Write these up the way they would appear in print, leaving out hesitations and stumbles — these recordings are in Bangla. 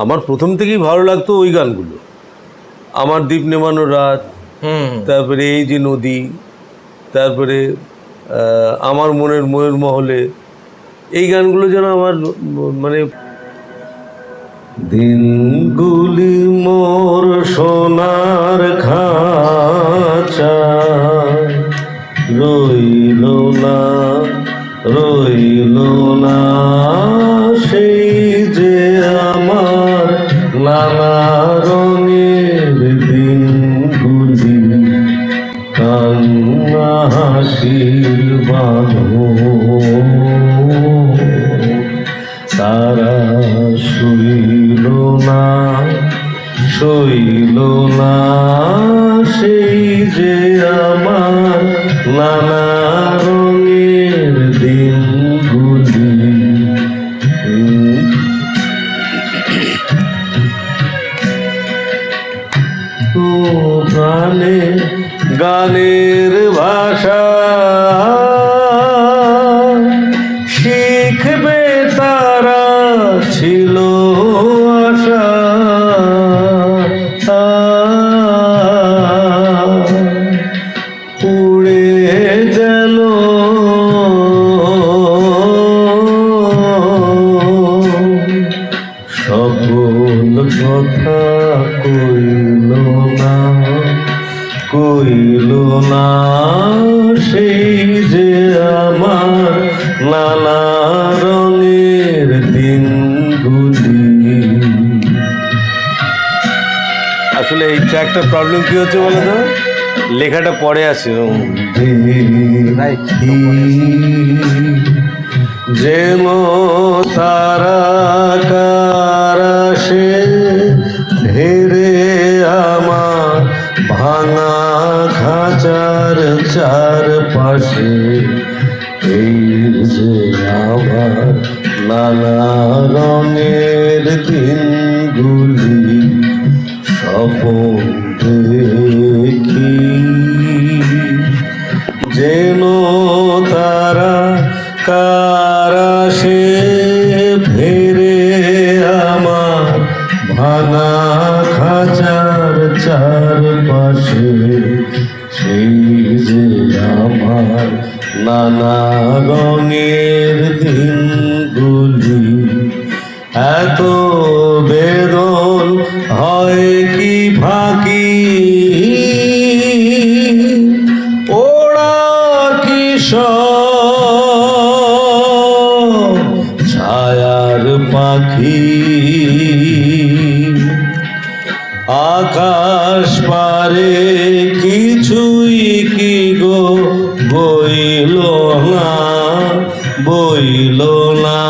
আমার প্রথম থেকেই ভালো লাগতো ওই গানগুলো, আমার দ্বীপ নেমানো রাত, তারপরে এই যে নদী, তারপরে আমার মনের ময়ূর মহলে, এই গানগুলো যেন আমার মানে দিনগুলি মোর সোনার খাঁচা রইল না রইল না সেই যে আমার নানা রঙের দিনগুলি কান্না হাসির বাঁধন তারা শুইল না শৈল না সেই যে আমার নানা রঙের দিনগুলি তো প্রাণে গানের ভাষা শিখবে তারা ছিল আশা উড়ে গেল সকল কথা কইল না সেই যে আমার নানা রঙের দিনগুলি। আসলে এই ট্র্যাকটার প্রবলেম কি হচ্ছে বলো তো, লেখাটা পরে আছে যেন তারা কারাশে ধীরে আমার ভাঙা খাঁচার চারপাশে এই যে আমার নানা রঙের দিনগুলি স্বপন দেখি যেন তারা কারাশে ফেরে আমার ভাঙা খাঁচার চারপাশে সেই যে আমার নানা রঙের দিনগুলি। এত বেদন হয় কি ফাঁকি ওরা কি সব ছায়ার পাখি আকাশ পারে কিছুই কি গো বইল না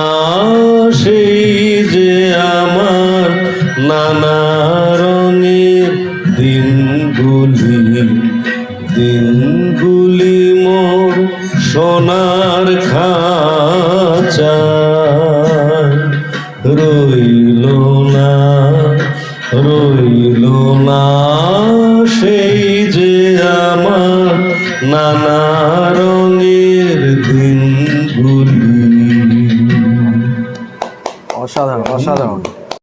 সেই যে আমার নানা রঙের দিনগুলি মোর সোনার খাঁচা রইল না সেই যে আমার নানা রঙের দিনগুলি। অসাধারণ অসাধারণ।